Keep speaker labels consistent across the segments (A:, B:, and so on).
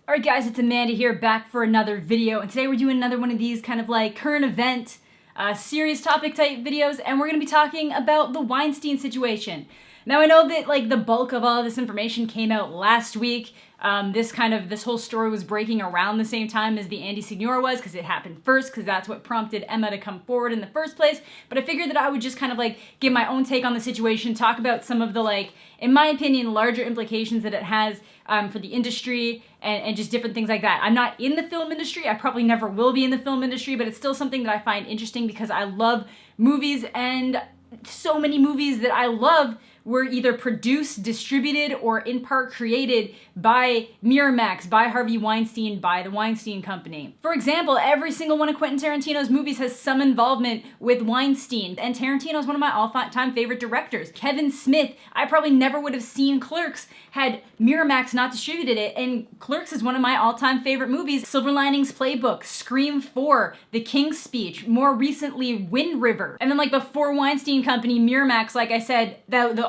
A: Alright guys, it's Amanda here, back for another video, and today we're doing another one of these kind of like current event, serious topic type videos, and we're going to be talking about the Weinstein situation. Now I know that like the bulk of all of this information came out last week. This whole story was breaking around the same time as the Andy Signore was, because it happened first, because that's what prompted Emma to come forward in the first place. But I figured that I would just kind of like give my own take on the situation, talk about some of the like, in my opinion, larger implications that it has for the industry and just different things like that. I'm not in the film industry. I probably never will be in the film industry, but it's still something that I find interesting because I love movies, and so many movies that I love were either produced, distributed, or in part created by Miramax, by Harvey Weinstein, by the Weinstein Company. For example, every single one of Quentin Tarantino's movies has some involvement with Weinstein, and Tarantino is one of my all-time favorite directors. Kevin Smith, I probably never would have seen Clerks had Miramax not distributed it, and Clerks is one of my all-time favorite movies. Silver Linings Playbook, Scream 4, The King's Speech, more recently Wind River. And then like before Weinstein Company, Miramax, like I said,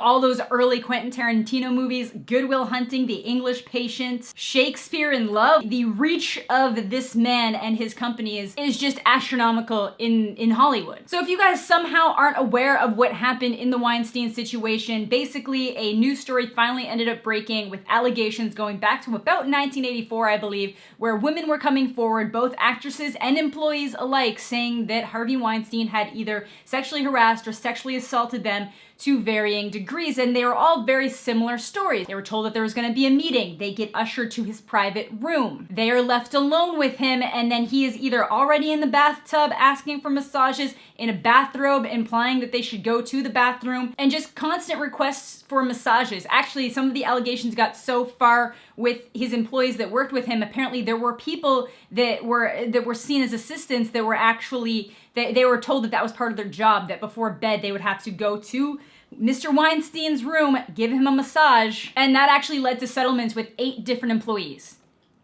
A: all those early Quentin Tarantino movies, Good Will Hunting, The English Patient, Shakespeare in Love. The reach of this man and his company is just astronomical in Hollywood. So if you guys somehow aren't aware of what happened in the Weinstein situation, basically a news story finally ended up breaking with allegations going back to about 1984, I believe, where women were coming forward, both actresses and employees alike, saying that Harvey Weinstein had either sexually harassed or sexually assaulted them to varying degrees, and they were all very similar stories. They were told that there was going to be a meeting. They get ushered to his private room. They are left alone with him, and then he is either already in the bathtub asking for massages, in a bathrobe implying that they should go to the bathroom, and just constant requests for massages. Actually, some of the allegations got so far with his employees that worked with him. Apparently there were people that were seen as assistants that were actually, they were told that that was part of their job, that before bed they would have to go to Mr. Weinstein's room, give him a massage, and that actually led to settlements with 8 different employees.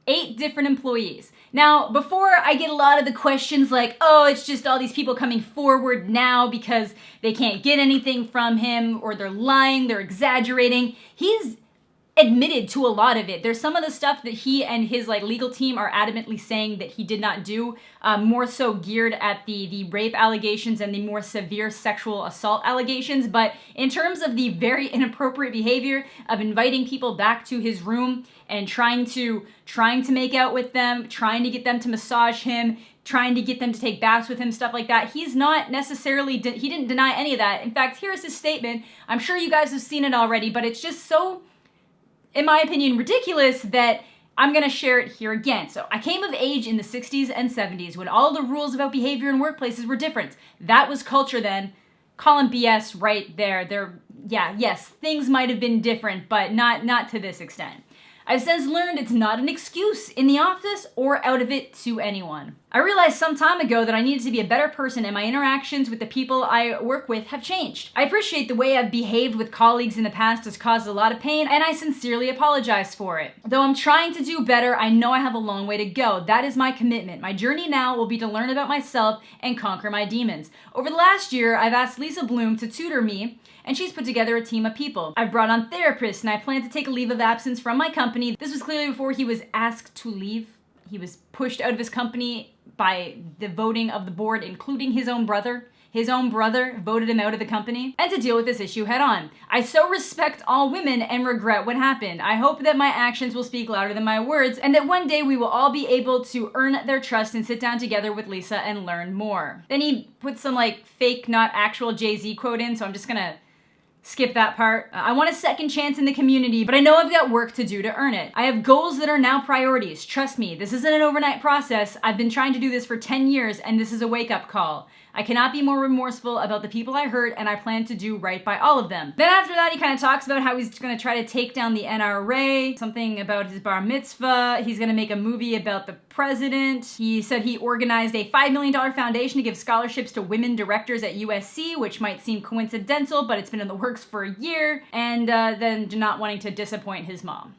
A: 8 different employees. Now, before I get a lot of the questions like, oh, it's just all these people coming forward now because they can't get anything from him, or they're lying, they're exaggerating, he's admitted to a lot of it. There's some of the stuff that he and his like legal team are adamantly saying that he did not do, more so geared at the rape allegations and the more severe sexual assault allegations. But in terms of the very inappropriate behavior of inviting people back to his room and trying to make out with them, trying to get them to massage him, trying to get them to take baths with him, stuff like that, he's not necessarily, he didn't deny any of that. In fact, here's his statement. I'm sure you guys have seen it already, but it's just so, in my opinion, ridiculous that I'm gonna share it here again. So I came of age in the 60s and 70s when all the rules about behavior in workplaces were different. That was culture then. Calling BS right there. Yes, things might have been different, but not to this extent. I've since learned it's not an excuse in the office or out of it to anyone. I realized some time ago that I needed to be a better person, and my interactions with the people I work with have changed. I appreciate the way I've behaved with colleagues in the past has caused a lot of pain, and I sincerely apologize for it. Though I'm trying to do better, I know I have a long way to go. That is my commitment. My journey now will be to learn about myself and conquer my demons. Over the last year, I've asked Lisa Bloom to tutor me, and she's put together a team of people. I've brought on therapists, and I plan to take a leave of absence from my company. This was clearly before he was asked to leave. He was pushed out of his company by the voting of the board, including his own brother. His own brother voted him out of the company, and to deal with this issue head on. I so respect all women and regret what happened. I hope that my actions will speak louder than my words, and that one day we will all be able to earn their trust and sit down together with Lisa and learn more. Then he put some like fake, not actual Jay-Z quote in, so I'm just gonna skip that part. I want a second chance in the community, but I know I've got work to do to earn it. I have goals that are now priorities. Trust me, this isn't an overnight process. I've been trying to do this for 10 years, and this is a wake-up call. I cannot be more remorseful about the people I hurt, and I plan to do right by all of them. Then after that, he kind of talks about how he's going to try to take down the NRA, something about his bar mitzvah. He's going to make a movie about the president. He said he organized a $5 million foundation to give scholarships to women directors at USC, which might seem coincidental, but it's been in the works for a year, and then not wanting to disappoint his mom.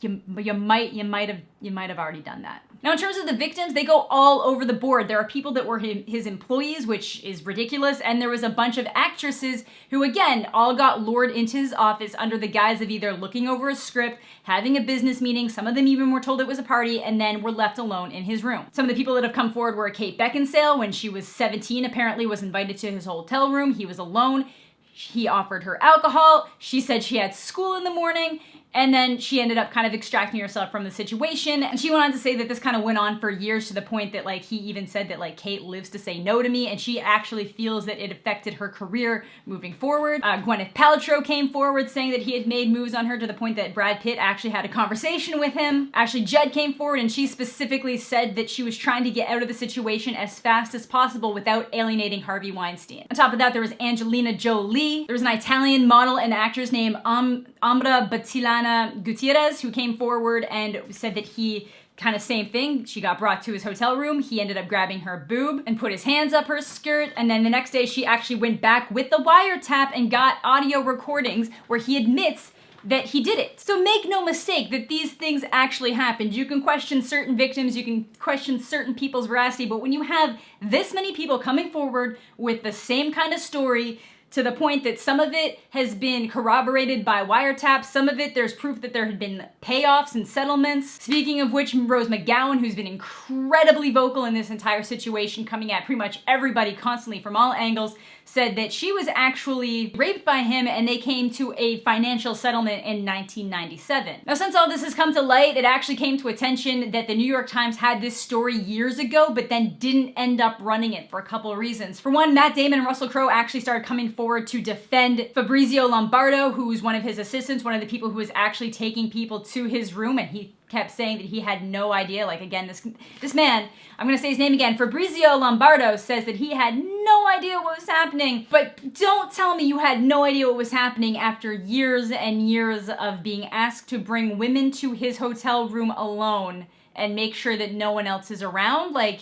A: you might have already done that. Now, in terms of the victims, they go all over the board. There are people that were his employees, which is ridiculous, and there was a bunch of actresses who, again, all got lured into his office under the guise of either looking over a script, having a business meeting, some of them even were told it was a party, and then were left alone in his room. Some of the people that have come forward were Kate Beckinsale. When she was 17, apparently was invited to his hotel room. He was alone. He offered her alcohol. She said she had school in the morning. And then she ended up kind of extracting herself from the situation. And she went on to say that this kind of went on for years, to the point that like he even said that like Kate lives to say no to me, and she actually feels that it affected her career moving forward. Gwyneth Paltrow came forward saying that he had made moves on her, to the point that Brad Pitt actually had a conversation with him. Ashley Judd came forward, and she specifically said that she was trying to get out of the situation as fast as possible without alienating Harvey Weinstein. On top of that, there was Angelina Jolie. There was an Italian model and actress named Ambra Battilana Gutierrez, who came forward and said that he kind of same thing. She got brought to his hotel room. He ended up grabbing her boob and put his hands up her skirt. And then the next day she actually went back with the wiretap and got audio recordings where he admits that he did it. So make no mistake that these things actually happened. You can question certain victims, you can question certain people's veracity, but when you have this many people coming forward with the same kind of story, to the point that some of it has been corroborated by wiretaps, some of it there's proof that there had been payoffs and settlements. Speaking of which, Rose McGowan, who's been incredibly vocal in this entire situation, coming at pretty much everybody constantly from all angles, said that she was actually raped by him and they came to a financial settlement in 1997. Now, since all this has come to light, it actually came to attention that the New York Times had this story years ago, but then didn't end up running it for a couple of reasons. For one, Matt Damon and Russell Crowe actually started coming forward to defend Fabrizio Lombardo, who was one of his assistants, one of the people who was actually taking people to his room, and he kept saying that he had no idea. Like, again, this man, I'm gonna say his name again, Fabrizio Lombardo, says that he had no idea what was happening. But don't tell me you had no idea what was happening after years and years of being asked to bring women to his hotel room alone and make sure that no one else is around. Like,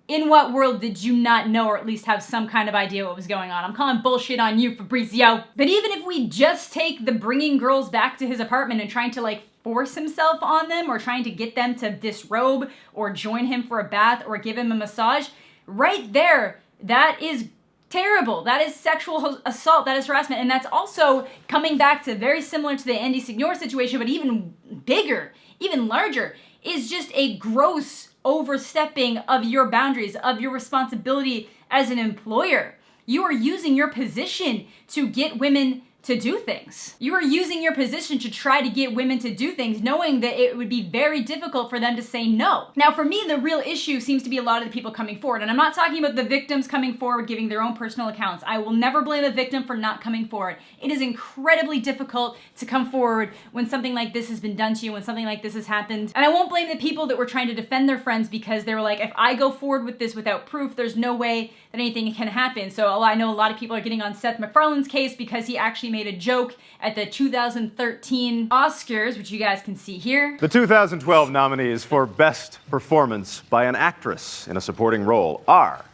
A: in what world did you not know, or at least have some kind of idea what was going on? I'm calling bullshit on you, Fabrizio. But even if we just take the bringing girls back to his apartment and trying to like force himself on them, or trying to get them to disrobe or join him for a bath or give him a massage, right there, that is terrible. That is sexual assault, that is harassment. And that's also coming back to very similar to the Andy Signor situation, but even bigger, even larger, is just a gross overstepping of your boundaries, of your responsibility as an employer. You are using your position to get women to do things. You are using your position to try to get women to do things, knowing that it would be very difficult for them to say no. Now, for me, the real issue seems to be a lot of the people coming forward, and I'm not talking about the victims coming forward giving their own personal accounts. I will never blame a victim for not coming forward. It is incredibly difficult to come forward when something like this has been done to you, when something like this has happened. And I won't blame the people that were trying to defend their friends, because they were like, if I go forward with this without proof, there's no way that anything can happen. So I know a lot of people are getting on Seth MacFarlane's case because he actually made a joke at the 2013 Oscars, which you guys can see here.
B: The 2012 nominees for Best Performance by an Actress in a Supporting Role are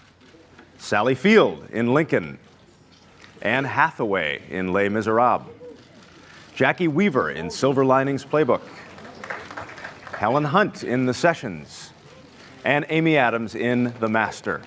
B: Sally Field in Lincoln, Anne Hathaway in Les Miserables, Jackie Weaver in Silver Linings Playbook, Helen Hunt in The Sessions, and Amy Adams in The Master.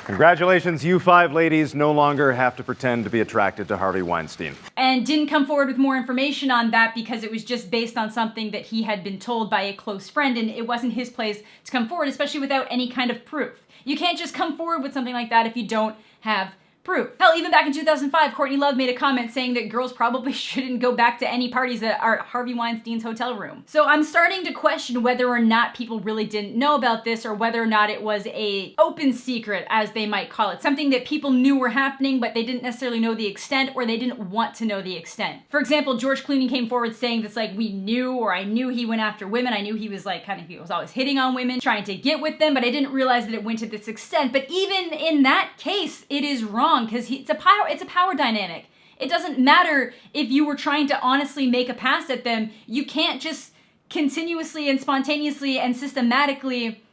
B: Congratulations, you five ladies no longer have to pretend to be attracted to Harvey Weinstein.
A: And didn't come forward with more information on that because it was just based on something that he had been told by a close friend, and it wasn't his place to come forward, especially without any kind of proof. You can't just come forward with something like that if you don't have proof. Hell, even back in 2005, Courtney Love made a comment saying that girls probably shouldn't go back to any parties that are at Harvey Weinstein's hotel room. So I'm starting to question whether or not people really didn't know about this, or whether or not it was a open secret, as they might call it. Something that people knew were happening, but they didn't necessarily know the extent, or they didn't want to know the extent. For example, George Clooney came forward saying this, like, we knew, or I knew he went after women. I knew he was like, he was always hitting on women, trying to get with them, but I didn't realize that it went to this extent. But even in that case, it is wrong, because it's a power dynamic. It doesn't matter if you were trying to honestly make a pass at them. You can't just continuously and spontaneously and systematically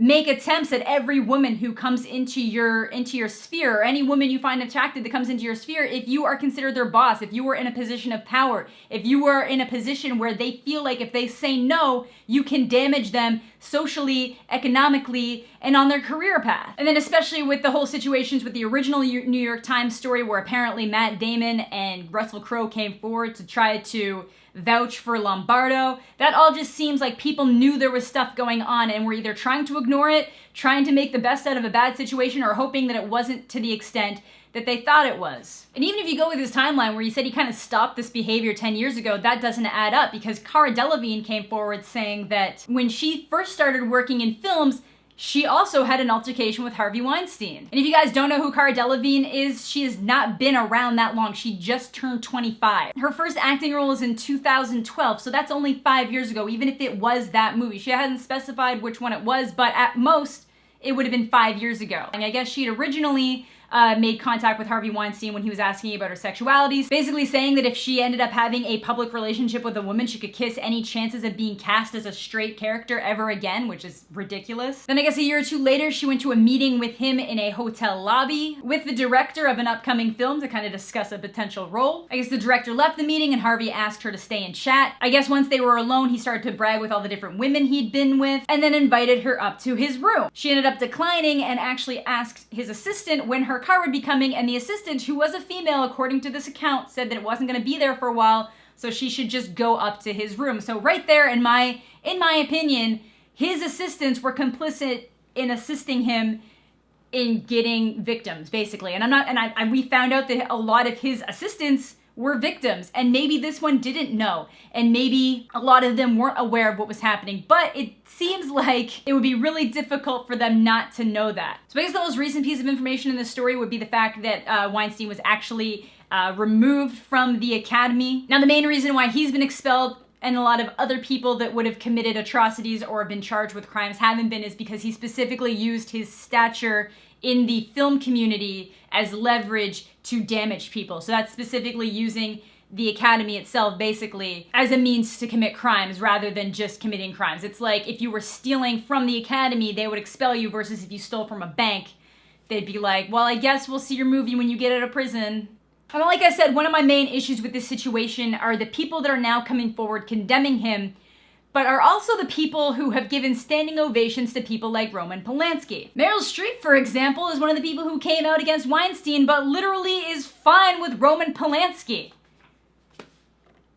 A: make attempts at every woman who comes into your sphere, or any woman you find attractive that comes into your sphere, if you are considered their boss, if you are in a position of power, if you are in a position where they feel like if they say no, you can damage them socially, economically, and on their career path. And then especially with the whole situations with the original New York Times story where apparently Matt Damon and Russell Crowe came forward to try to vouch for Lombardo. That all just seems like people knew there was stuff going on and were either trying to ignore it, trying to make the best out of a bad situation, or hoping that it wasn't to the extent that they thought it was. And even if you go with his timeline where he said he kind of stopped this behavior 10 years ago, that doesn't add up, because Cara Delevingne came forward saying that when she first started working in films, she also had an altercation with Harvey Weinstein. And if you guys don't know who Cara Delevingne is, she has not been around that long. She just turned 25. Her first acting role was in 2012, so that's only 5 years ago, even if it was that movie. She hasn't specified which one it was, but at most, it would have been 5 years ago. And I guess she had originally made contact with Harvey Weinstein when he was asking about her sexuality, basically saying that if she ended up having a public relationship with a woman, she could kiss any chances of being cast as a straight character ever again, which is ridiculous. Then I guess a year or two later, she went to a meeting with him in a hotel lobby with the director of an upcoming film to kind of discuss a potential role. I guess the director left the meeting and Harvey asked her to stay and chat. I guess once they were alone, he started to brag with all the different women he'd been with and then invited her up to his room. She ended up declining and actually asked his assistant when her car would be coming, and the assistant, who was a female according to this account, said that it wasn't going to be there for a while, so she should just go up to his room. So right there, in my opinion, his assistants were complicit in assisting him in getting victims, basically. And we found out that a lot of his assistants were victims, and maybe this one didn't know, and maybe a lot of them weren't aware of what was happening, but it seems like it would be really difficult for them not to know that. So I guess the most recent piece of information in this story would be the fact that Weinstein was actually removed from the academy. Now, the main reason why he's been expelled and a lot of other people that would have committed atrocities or been charged with crimes haven't been is because he specifically used his stature in the film community as leverage to damage people. So that's specifically using the academy itself basically as a means to commit crimes rather than just committing crimes. It's like if you were stealing from the academy, they would expel you, versus if you stole from a bank, they'd be like, well, I guess we'll see your movie when you get out of prison. And like I said, one of my main issues with this situation are the people that are now coming forward condemning him, but are also the people who have given standing ovations to people like Roman Polanski. Meryl Streep, for example, is one of the people who came out against Weinstein, but literally is fine with Roman Polanski.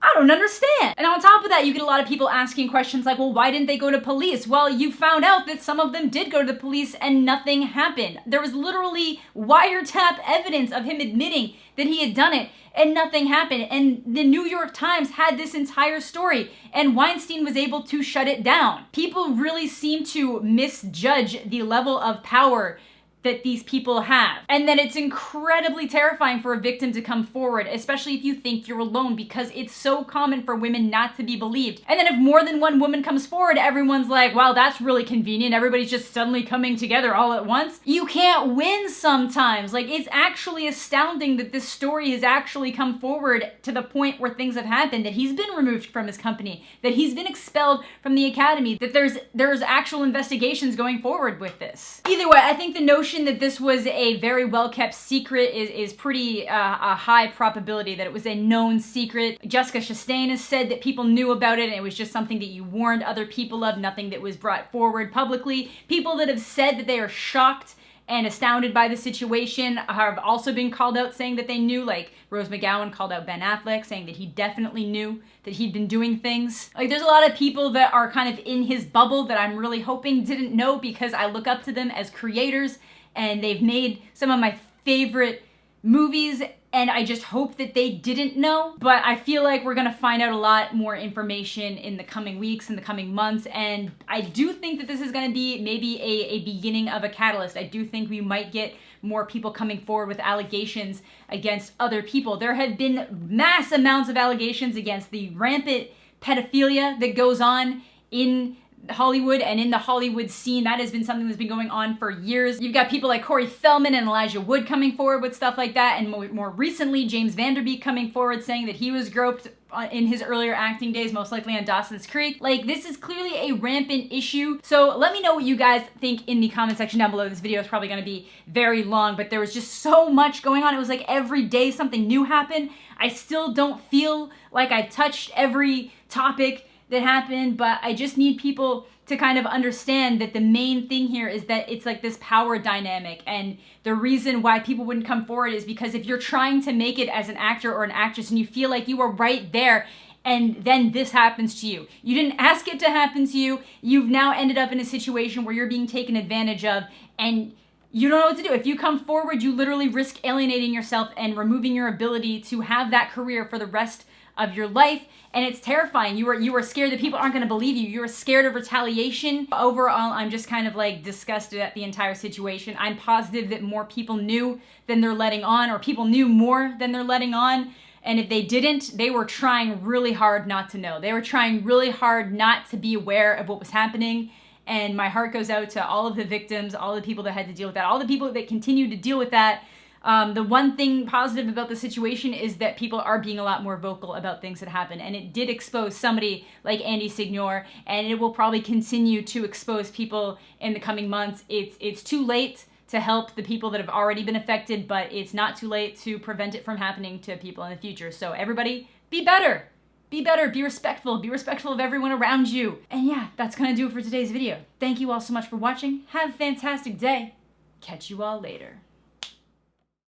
A: I don't understand. And on top of that, you get a lot of people asking questions like, well, why didn't they go to police? Well, you found out that some of them did go to the police and nothing happened. There was literally wiretap evidence of him admitting that he had done it and nothing happened. And the New York Times had this entire story and Weinstein was able to shut it down. People really seem to misjudge the level of power that these people have. And that it's incredibly terrifying for a victim to come forward, especially if you think you're alone, because it's so common for women not to be believed. And then if more than one woman comes forward, everyone's like, wow, that's really convenient. Everybody's just suddenly coming together all at once. You can't win sometimes. Like, it's actually astounding that this story has actually come forward to the point where things have happened, that he's been removed from his company, that he's been expelled from the academy, that there's actual investigations going forward with this. Either way, I think the notion that this was a very well-kept secret is pretty a high probability that it was a known secret. Jessica Chastain has said that people knew about it and it was just something that you warned other people of, nothing that was brought forward publicly. People that have said that they are shocked and astounded by the situation have also been called out saying that they knew, like Rose McGowan called out Ben Affleck saying that he definitely knew that he'd been doing things. Like, there's a lot of people that are kind of in his bubble that I'm really hoping didn't know, because I look up to them as creators and they've made some of my favorite movies, and I just hope that they didn't know. But I feel like we're gonna find out a lot more information in the coming weeks, in the coming months, and I do think that this is gonna be maybe a beginning of a catalyst. I do think we might get more people coming forward with allegations against other people. There have been mass amounts of allegations against the rampant pedophilia that goes on in Hollywood and in the Hollywood scene. That has been something that's been going on for years. You've got people like Corey Feldman and Elijah Wood coming forward with stuff like that, and more recently, James Vanderbeek coming forward saying that he was groped in his earlier acting days, most likely on Dawson's Creek. Like, this is clearly a rampant issue. So let me know what you guys think in the comment section down below. This video is probably gonna be very long, but there was just so much going on. It was like every day something new happened. I still don't feel like I touched every topic that happened, but I just need people to kind of understand that the main thing here is that it's like this power dynamic, and the reason why people wouldn't come forward is because if you're trying to make it as an actor or an actress and you feel like you were right there and then this happens to you, you didn't ask it to happen to you, you've now ended up in a situation where you're being taken advantage of and you don't know what to do. If you come forward, you literally risk alienating yourself and removing your ability to have that career for the rest of your life, and it's terrifying. You are scared that people aren't going to believe you. You're scared of retaliation. Overall, I'm just kind of like disgusted at the entire situation. I'm positive that more people knew than they're letting on, or people knew more than they're letting on. And if they didn't, they were trying really hard not to know. They were trying really hard not to be aware of what was happening. And my heart goes out to all of the victims, all the people that had to deal with that, all the people that continue to deal with that. The one thing positive about the situation is that people are being a lot more vocal about things that happen, and it did expose somebody like Andy Signor, and it will probably continue to expose people in the coming months. It's too late to help the people that have already been affected, but it's not too late to prevent it from happening to people in the future. So everybody, be better. Be better, be respectful of everyone around you. And yeah, that's gonna do it for today's video. Thank you all so much for watching. Have a fantastic day. Catch you all later.